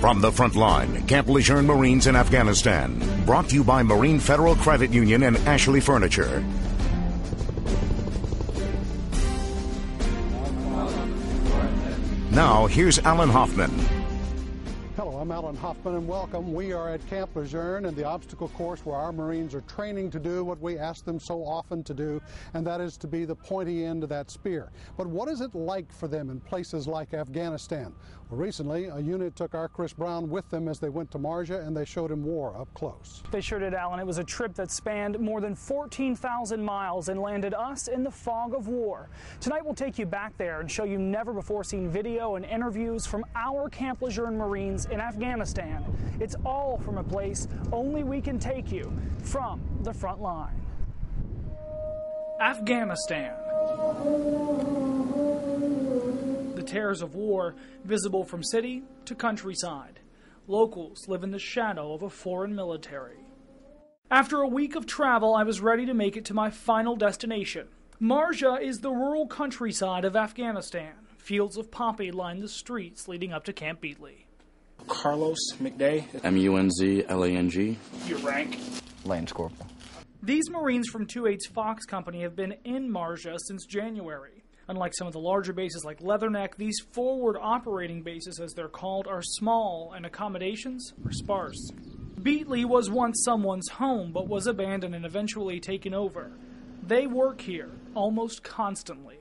From the front line, Camp Lejeune Marines in Afghanistan. Brought to you by Marine Federal Credit Union and Ashley Furniture. Now, here's Alan Hoffman. Hello, I'm Alan Hoffman, and welcome. We are at Camp Lejeune and the obstacle course where our Marines are training to do what we ask them so often to do, and that is to be the pointy end of that spear. But what is it like for them in places like Afghanistan? Well, recently, a unit took our Chris Brown with them as they went to Marja, and they showed him war up close. They sure did, Alan. It was a trip that spanned more than 14,000 miles and landed us in the fog of war. Tonight, we'll take you back there and show you never-before-seen video and interviews from our Camp Lejeune Marines in Afghanistan. It's all from a place only we can take you, from the front line. Afghanistan. The terrors of war visible from city to countryside. Locals live in the shadow of a foreign military. After a week of travel, I was ready to make it to my final destination. Marja is the rural countryside of Afghanistan. Fields of poppy line the streets leading up to Camp Beatley. Carlos McDay. MUNZLANG. Your rank? Lance Corporal. These Marines from 2/8's Fox Company have been in Marja since January. Unlike some of the larger bases like Leatherneck, these forward operating bases, as they're called, are small and accommodations are sparse. Beatley was once someone's home, but was abandoned and eventually taken over. They work here almost constantly.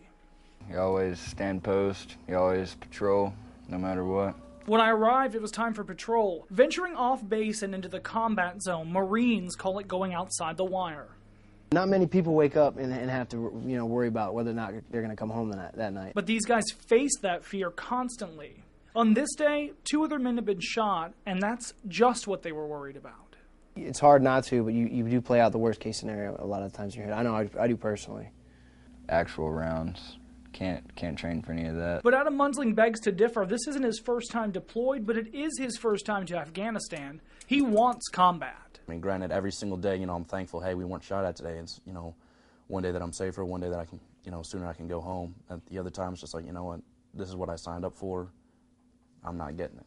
You always stand post, you always patrol, no matter what. When I arrived, it was time for patrol. Venturing off base and into the combat zone, Marines call it going outside the wire. Not many people wake up and have to, worry about whether or not they're going to come home that night. But these guys face that fear constantly. On this day, 2 other men have been shot, and that's just what they were worried about. It's hard not to, but you do play out the worst case scenario a lot of times in your head. I know I do personally. Actual rounds. Can't train for any of that. But Adam Munsling begs to differ. This isn't his first time deployed, but it is his first time to Afghanistan. He wants combat. I mean, granted, every single day, I'm thankful, hey, we weren't shot at today. It's, one day that I'm safer, one day that I can, sooner I can go home. And the other time, it's just like, what, this is what I signed up for. I'm not getting it.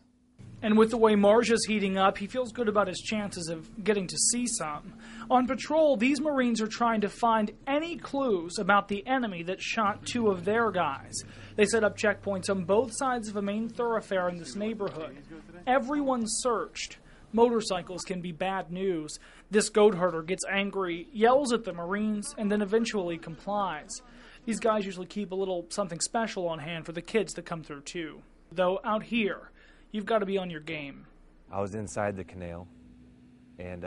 And with the way Marja's heating up, he feels good about his chances of getting to see some. On patrol, these Marines are trying to find any clues about the enemy that shot 2 of their guys. They set up checkpoints on both sides of a main thoroughfare in this neighborhood. Everyone's searched. Motorcycles can be bad news. This goat herder gets angry, yells at the Marines, and then eventually complies. These guys usually keep a little something special on hand for the kids that come through too. Though out here, you've got to be on your game. I was inside the canal, and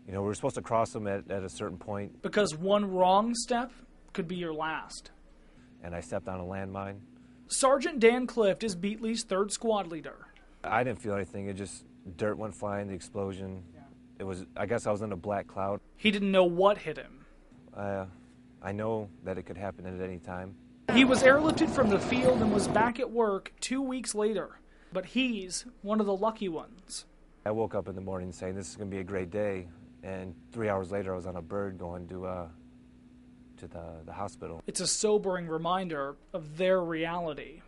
we were supposed to cross them at a certain point. Because one wrong step could be your last. And I stepped on a landmine. Sergeant Dan Clift is Beatley's 3rd squad leader. I didn't feel anything. It just, dirt went flying, the explosion. It was, I guess I was in a black cloud. He didn't know what hit him. I know that it could happen at any time. He was airlifted from the field and was back at work 2 weeks later. But he's one of the lucky ones. I woke up in the morning saying this is going to be a great day, and 3 hours later I was on a bird going to the hospital. It's a sobering reminder of their reality.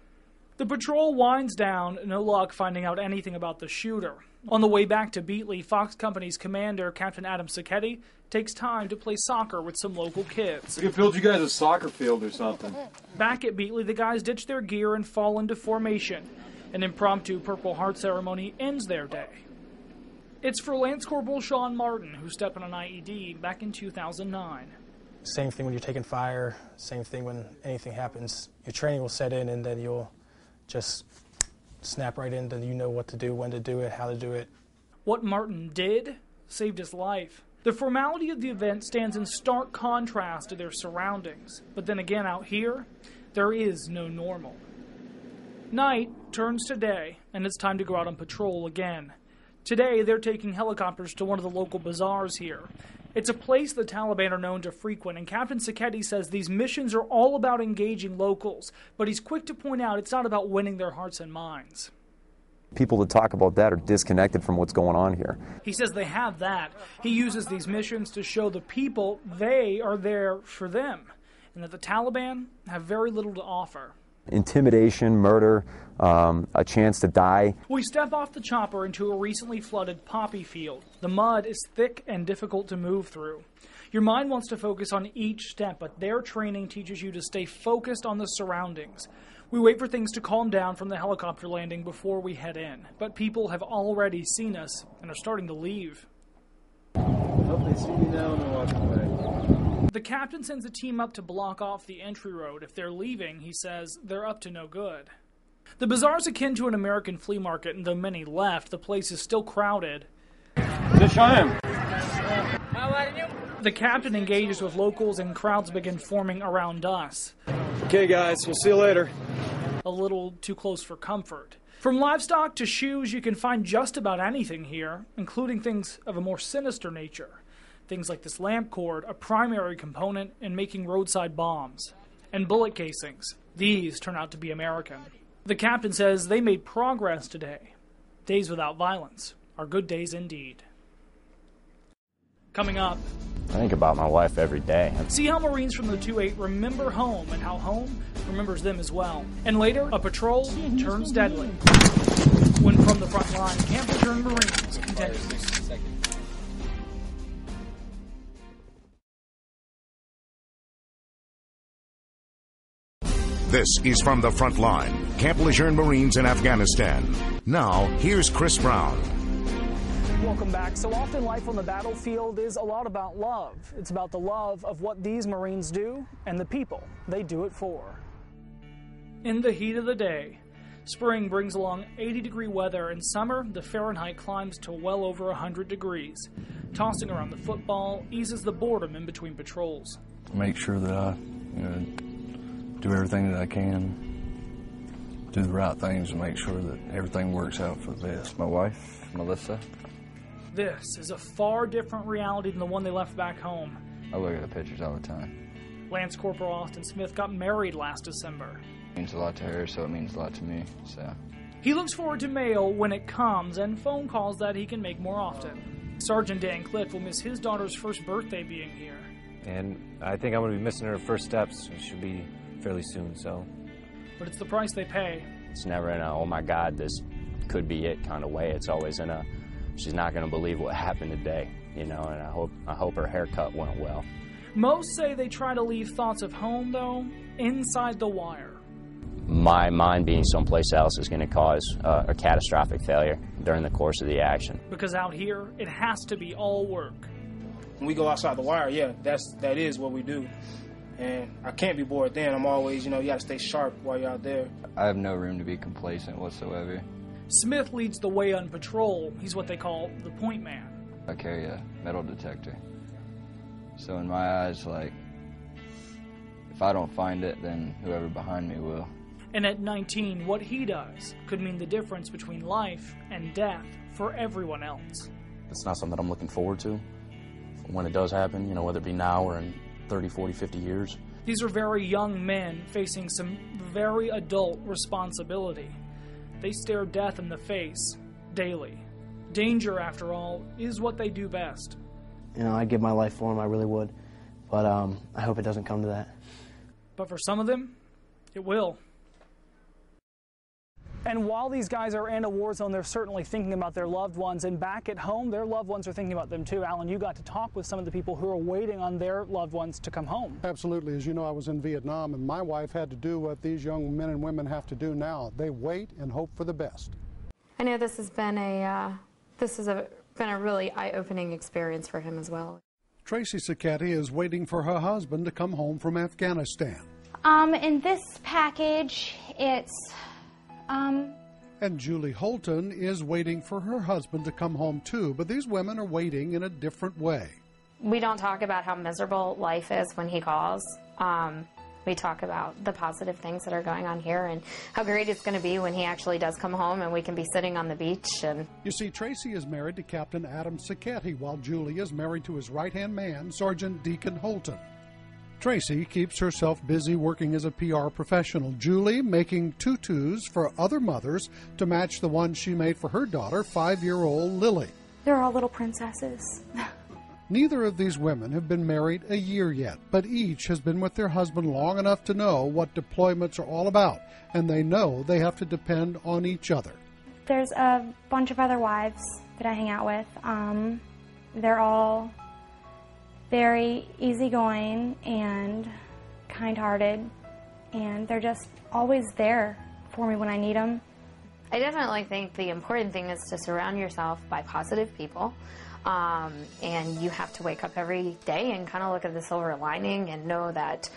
The patrol winds down, no luck finding out anything about the shooter. On the way back to Beatley, Fox Company's commander, Captain Adam Sacchetti, takes time to play soccer with some local kids. We could build you guys a soccer field or something. Back at Beatley, the guys ditch their gear and fall into formation. An impromptu Purple Heart ceremony ends their day. It's for Lance Corporal Sean Martin, who stepped on an IED back in 2009. Same thing when you're taking fire, same thing when anything happens. Your training will set in and then you'll just snap right in, then you know what to do, when to do it, how to do it. What Martin did saved his life. The formality of the event stands in stark contrast to their surroundings. But then again, out here, there is no normal. Night turns to day, and it's time to go out on patrol again. Today, they're taking helicopters to one of the local bazaars here. It's a place the Taliban are known to frequent, and Captain Sacchetti says these missions are all about engaging locals, but he's quick to point out it's not about winning their hearts and minds. People that talk about that are disconnected from what's going on here. He says they have that. He uses these missions to show the people they are there for them, and that the Taliban have very little to offer. Intimidation, murder, a chance to die. We step off the chopper into a recently flooded poppy field. The mud is thick and difficult to move through. Your mind wants to focus on each step, but their training teaches you to stay focused on the surroundings. We wait for things to calm down from the helicopter landing before we head in, but people have already seen us and are starting to leave. Hope they see me now and they're walking away. The captain sends a team up to block off the entry road. If they're leaving, he says they're up to no good. The bazaar is akin to an American flea market, and though many left, the place is still crowded. The captain engages with locals and crowds begin forming around us. Okay guys, we'll see you later. A little too close for comfort. From livestock to shoes, you can find just about anything here, including things of a more sinister nature. Things like this lamp cord, a primary component in making roadside bombs. And bullet casings. These turn out to be American. The captain says they made progress today. Days without violence are good days indeed. Coming up, I think about my wife every day. see how Marines from the 2-8 remember home and how home remembers them as well. And later, a patrol turns deadly. When From the Frontline, Camp Lejeune Marines continues. This is From the Frontline, Camp Lejeune Marines in Afghanistan. Now, here's Chris Brown. Welcome back. So often life on the battlefield is a lot about love. It's about the love of what these Marines do and the people they do it for. In the heat of the day, spring brings along 80-degree weather. In summer, the Fahrenheit climbs to well over 100 degrees. Tossing around the football eases the boredom in between patrols. Make sure that I do everything that I can, do the right things, and make sure that everything works out for the best. My wife, Melissa. This is a far different reality than the one they left back home. I look at the pictures all the time. Lance Corporal Austin Smith got married last December. It means a lot to her, so it means a lot to me, so. He looks forward to mail when it comes and phone calls that he can make more often. Sergeant Dan Cliff will miss his daughter's first birthday being here. And I think I'm going to be missing her first steps. It should be fairly soon, so. But it's the price they pay. It's never in a, oh my God, this could be it kind of way. It's always in a, she's not going to believe what happened today, and I hope her haircut went well. Most say they try to leave thoughts of home, though, inside the wire. My mind being someplace else is going to cause a catastrophic failure during the course of the action. Because out here, it has to be all work. When we go outside the wire, yeah, that is what we do. And I can't be bored then. I'm always, you got to stay sharp while you're out there. I have no room to be complacent whatsoever. Smith leads the way on patrol. He's what they call the point man. I carry a metal detector. So in my eyes, if I don't find it, then whoever behind me will. And at 19, what he does could mean the difference between life and death for everyone else. It's not something that I'm looking forward to when it does happen, whether it be now or in 30, 40, 50 years. These are very young men facing some very adult responsibility. They stare death in the face daily. Danger, after all, is what they do best. I'd give my life for them, I really would. But I hope it doesn't come to that. But for some of them, it will. And while these guys are in a war zone, they're certainly thinking about their loved ones. And back at home, their loved ones are thinking about them too. Alan, you got to talk with some of the people who are waiting on their loved ones to come home. Absolutely. As you know, I was in Vietnam, and my wife had to do what these young men and women have to do now. They wait and hope for the best. I know this has been been a really eye-opening experience for him as well. Tracy Sacchetti is waiting for her husband to come home from Afghanistan. In this package, it's And Julie Holton is waiting for her husband to come home too, but these women are waiting in a different way. We don't talk about how miserable life is when he calls. We talk about the positive things that are going on here and how great it's going to be when he actually does come home and we can be sitting on the beach. And you see, Tracy is married to Captain Adam Sacchetti, while Julie is married to his right-hand man, Sergeant Deacon Holton. Tracy keeps herself busy working as a PR professional. Julie making tutus for other mothers to match the one she made for her daughter, 5-year-old Lily. They're all little princesses. Neither of these women have been married a year yet, but each has been with their husband long enough to know what deployments are all about, and they know they have to depend on each other. There's a bunch of other wives that I hang out with. They're all very easygoing and kind-hearted, and they're just always there for me when I need them. I definitely think the important thing is to surround yourself by positive people. And you have to wake up every day and kind of look at the silver lining and know that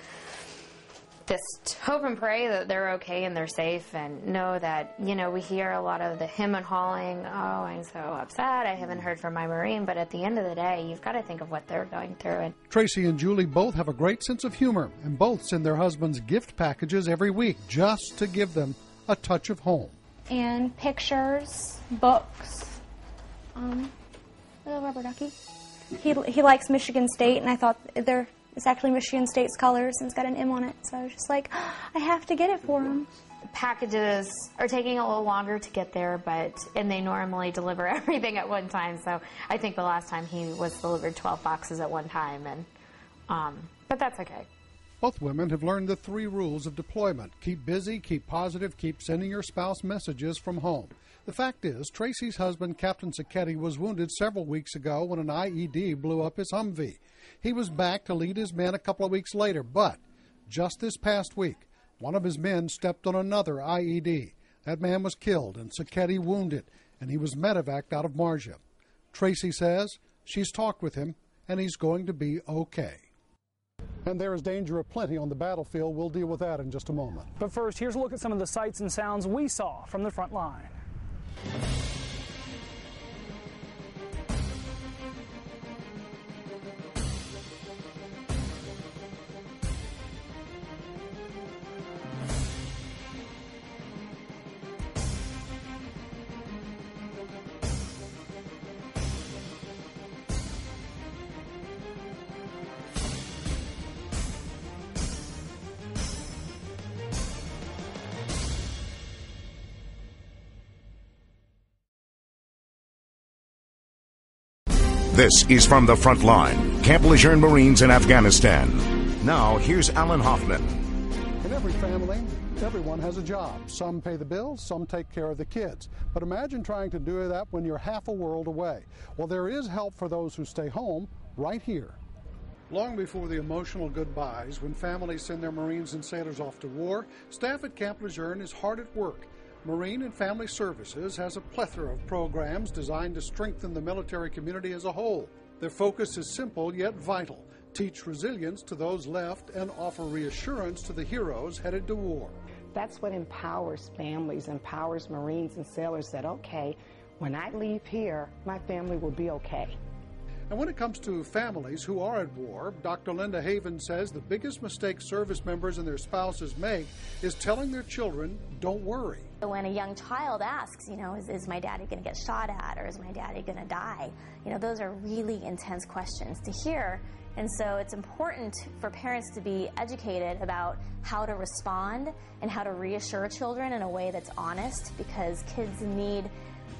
just hope and pray that they're okay and they're safe, and know that, you know, we hear a lot of the him and hawing, oh, I'm so upset, I haven't heard from my Marine, but at the end of the day, you've got to think of what they're going through. And Tracy and Julie both have a great sense of humor, and both send their husbands gift packages every week just to give them a touch of home. And pictures, books, little rubber ducky. He likes Michigan State, and I thought it's actually Michigan State's colors, and it's got an M on it. So I was just like, oh, I have to get it for him. packages are taking a little longer to get there, and they normally deliver everything at one time. So I think the last time he was delivered 12 boxes at one time, but that's okay. Both women have learned the 3 rules of deployment. Keep busy, keep positive, keep sending your spouse messages from home. The fact is, Tracy's husband, Captain Sacchetti, was wounded several weeks ago when an IED blew up his Humvee. He was back to lead his men a couple of weeks later, but just this past week, one of his men stepped on another IED. That man was killed and Sacchetti wounded, and he was medevaced out of Marja. Tracy says she's talked with him, and he's going to be okay. And there is danger aplenty on the battlefield. We'll deal with that in just a moment. But first, here's a look at some of the sights and sounds we saw from the front line. This is From the Front Line, Camp Lejeune Marines in Afghanistan. Now, here's Alan Hoffman. In every family, everyone has a job. Some pay the bills, some take care of the kids. But imagine trying to do that when you're half a world away. Well, there is help for those who stay home right here. Long before the emotional goodbyes, when families send their Marines and sailors off to war, staff at Camp Lejeune is hard at work. Marine and Family Services has a plethora of programs designed to strengthen the military community as a whole. Their focus is simple yet vital: teach resilience to those left and offer reassurance to the heroes headed to war. That's what empowers families, empowers Marines and sailors, that, okay, when I leave here, my family will be okay. And when it comes to families who are at war, Dr. Linda Haven says the biggest mistake service members and their spouses make is telling their children, don't worry. When a young child asks, is my daddy going to get shot at, or is my daddy going to die? Those are really intense questions to hear. And so it's important for parents to be educated about how to respond and how to reassure children in a way that's honest, because kids need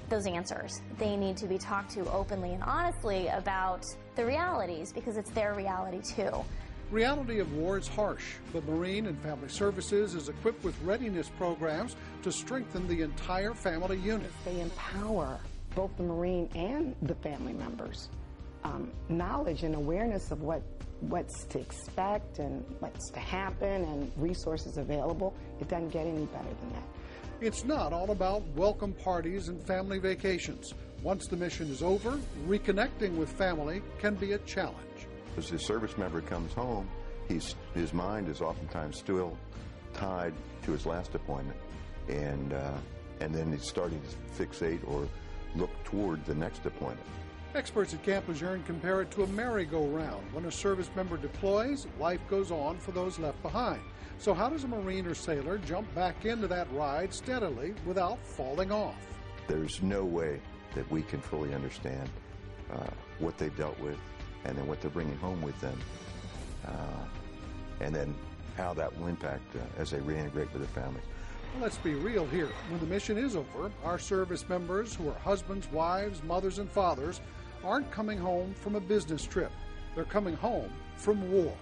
those answers. They need to be talked to openly and honestly about the realities, because it's their reality too. Reality of war is harsh, but Marine and Family Services is equipped with readiness programs to strengthen the entire family unit. They empower both the Marine and the family members. Knowledge and awareness of what's to expect and what's to happen and resources available. It doesn't get any better than that. It's not all about welcome parties and family vacations. Once the mission is over, reconnecting with family can be a challenge. As the service member comes home, his mind is oftentimes still tied to his last deployment, and then he's starting to fixate or look toward the next deployment. Experts at Camp Lejeune compare it to a merry-go-round. When a service member deploys, life goes on for those left behind. So how does a Marine or sailor jump back into that ride steadily without falling off? There's no way that we can fully understand what they've dealt with, and then what they're bringing home with them, and then how that will impact as they reintegrate with their families. Well, let's be real here. When the mission is over, our service members, who are husbands, wives, mothers, and fathers, aren't coming home from a business trip. They're coming home from war.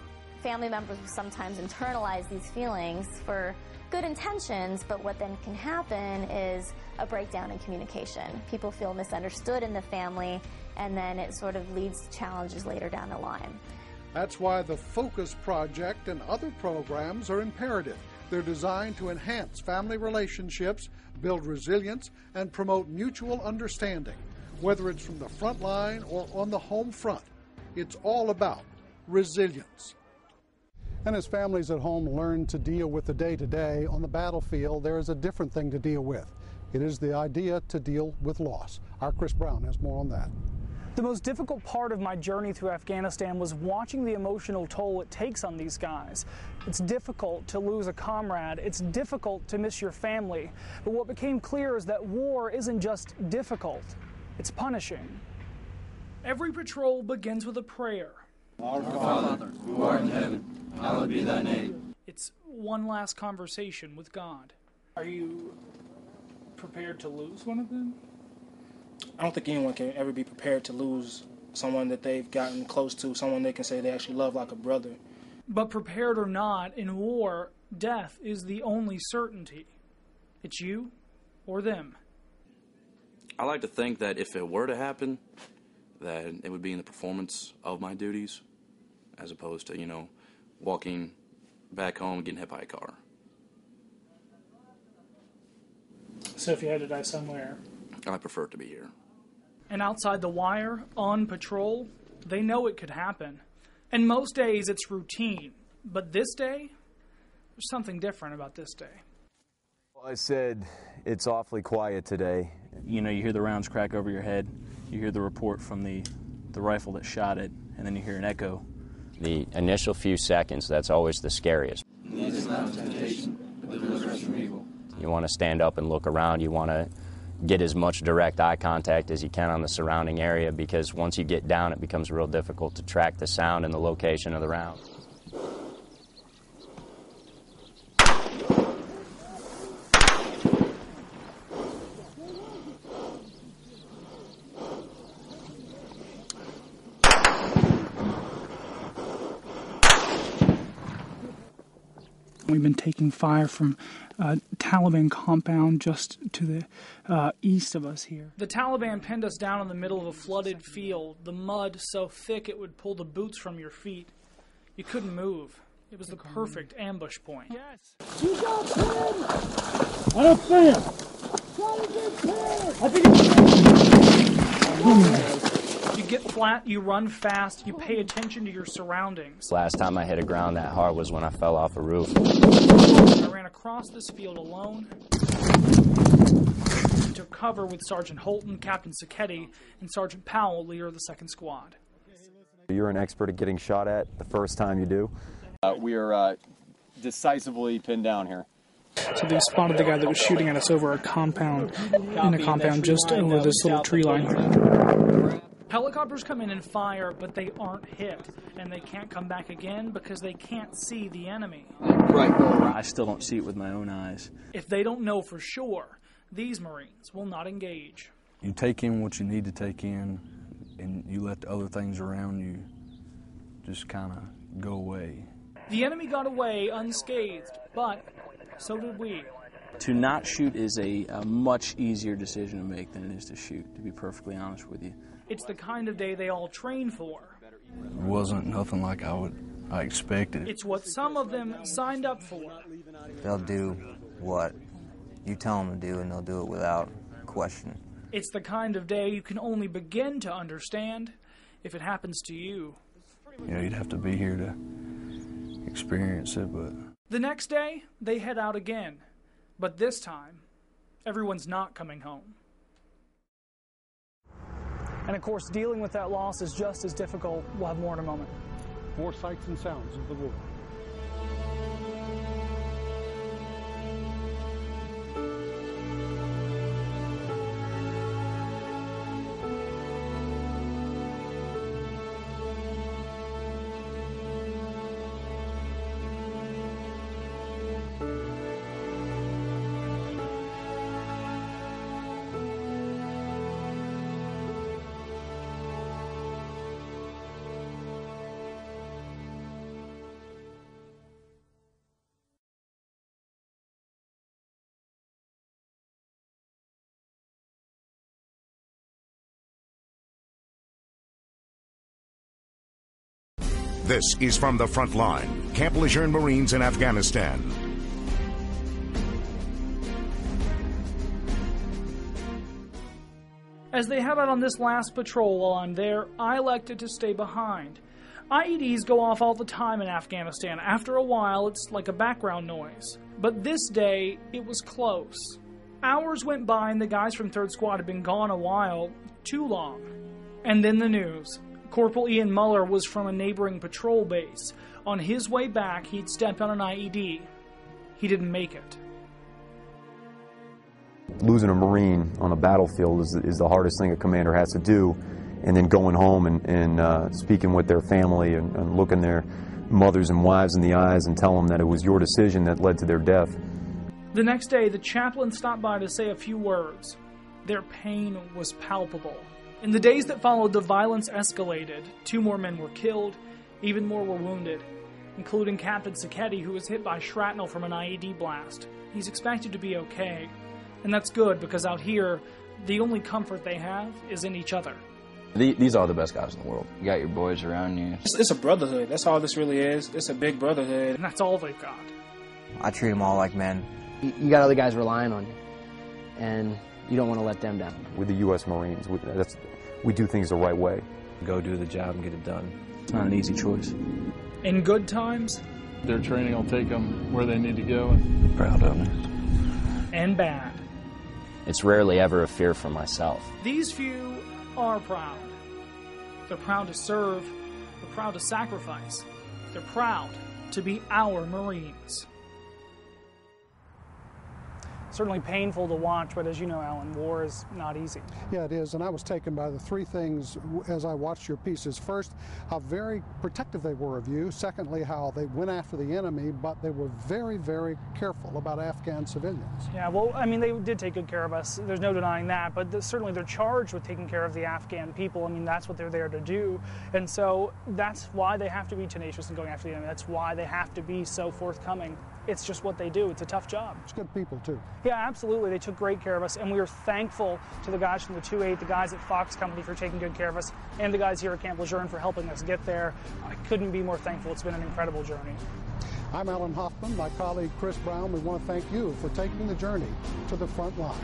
Family members will sometimes internalize these feelings for good intentions, but what then can happen is a breakdown in communication. People feel misunderstood in the family, and then it sort of leads to challenges later down the line. That's why the Focus Project and other programs are imperative. They're designed to enhance family relationships, build resilience, and promote mutual understanding. Whether it's from the front line or on the home front, it's all about resilience. And as families at home learn to deal with the day-to-day, on the battlefield there is a different thing to deal with. It is the idea to deal with loss. Our Chris Brown has more on that. The most difficult part of my journey through Afghanistan was watching the emotional toll it takes on these guys. It's difficult to lose a comrade. It's difficult to miss your family. But what became clear is that war isn't just difficult, it's punishing. Every patrol begins with a prayer. Our Father, who art in heaven, hallowed be thy name. It's one last conversation with God. Are you prepared to lose one of them? I don't think anyone can ever be prepared to lose someone that they've gotten close to, someone they can say they actually love like a brother. But prepared or not, in war, death is the only certainty. It's you or them. I like to think that if it were to happen, that it would be in the performance of my duties, as opposed to, you know, walking back home and getting hit by a car. So if you had to die somewhere? I prefer it to be here. And outside the wire, on patrol, they know it could happen. And most days it's routine. But this day, there's something different about this day. Well, I said it's awfully quiet today. You know, you hear the rounds crack over your head. You hear the report from the rifle that shot it, and then you hear an echo. The initial few seconds, that's always the scariest. Lead us not into temptation, but deliver us from evil. You want to stand up and look around. You want to get as much direct eye contact as you can on the surrounding area, because once you get down, it becomes real difficult to track the sound and the location of the round. We've been taking fire from a Taliban compound just to the east of us here. The Taliban pinned us down in the middle of a flooded field, the mud so thick it would pull the boots from your feet. You couldn't move. It was the perfect ambush point. Yes. You got pinned! I don't see him! Try to get pinned! I think it's... You get flat, you run fast, you pay attention to your surroundings. Last time I hit a ground that hard was when I fell off a roof. I ran across this field alone, took cover with Sergeant Holton, Captain Sacchetti, and Sergeant Powell, leader of the 2nd Squad. You're an expert at getting shot at the first time you do. We are decisively pinned down here. So they spotted the guy that was shooting at us over a compound, in a compound just over this little tree line. Helicopters come in and fire, but they aren't hit, and they can't come back again because they can't see the enemy. Right. I still don't see it with my own eyes. If they don't know for sure, these Marines will not engage. You take in what you need to take in, and you let the other things around you just kind of go away. The enemy got away unscathed, but so did we. To not shoot is a much easier decision to make than it is to shoot, to be perfectly honest with you. It's the kind of day they all train for. It wasn't nothing like I expected. It's what some of them signed up for. They'll do what you tell them to do, and they'll do it without question. It's the kind of day you can only begin to understand if it happens to you. You know, you'd have to be here to experience it, but... The next day, they head out again. But this time, everyone's not coming home. And of course, dealing with that loss is just as difficult. We'll have more in a moment. More sights and sounds of the war. This is From the Frontline, Camp Lejeune Marines in Afghanistan. As they head out on this last patrol while I'm there, I elected to stay behind. IEDs go off all the time in Afghanistan. After a while, it's like a background noise. But this day, it was close. Hours went by and the guys from 3rd Squad had been gone a while, too long. And then the news. Corporal Ian Muller was from a neighboring patrol base. On his way back, he'd stepped on an IED. He didn't make it. Losing a Marine on a battlefield is the hardest thing a commander has to do, and then going home and speaking with their family and looking their mothers and wives in the eyes and tell them that it was your decision that led to their death. The next day, the chaplain stopped by to say a few words. Their pain was palpable. In the days that followed, the violence escalated. 2 more men were killed, even more were wounded, including Captain Sacchetti, who was hit by shrapnel from an IED blast. He's expected to be okay. And that's good, because out here, the only comfort they have is in each other. These are the best guys in the world. You got your boys around you. It's a brotherhood. That's all this really is. It's a big brotherhood. And that's all they've got. I treat them all like men. You got other guys relying on you, and you don't want to let them down. With the U.S. Marines, we do things the right way. Go do the job and get it done. It's not an easy choice. In good times, their training will take them where they need to go. Proud of them. And bad. It's rarely ever a fear for myself. These few are proud. They're proud to serve. They're proud to sacrifice. They're proud to be our Marines. Certainly painful to watch, but as you know, Alan, war is not easy. Yeah, it is, and I was taken by the 3 things as I watched your pieces. First, how very protective they were of you. Secondly, how they went after the enemy, but they were very, very careful about Afghan civilians. Yeah, well, I mean, they did take good care of us. There's no denying that, but certainly they're charged with taking care of the Afghan people. I mean, that's what they're there to do, and so that's why they have to be tenacious in going after the enemy. That's why they have to be so forthcoming. It's just what they do. It's a tough job. It's good people, too. Yeah, absolutely. They took great care of us, and we are thankful to the guys from the 2-8, the guys at Fox Company for taking good care of us, and the guys here at Camp Lejeune for helping us get there. I couldn't be more thankful. It's been an incredible journey. I'm Alan Hoffman. My colleague Chris Brown, we want to thank you for taking the journey to the front line.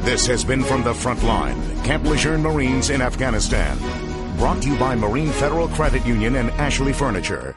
This has been From the Frontline, Camp Lejeune Marines in Afghanistan. Brought to you by Marine Federal Credit Union and Ashley Furniture.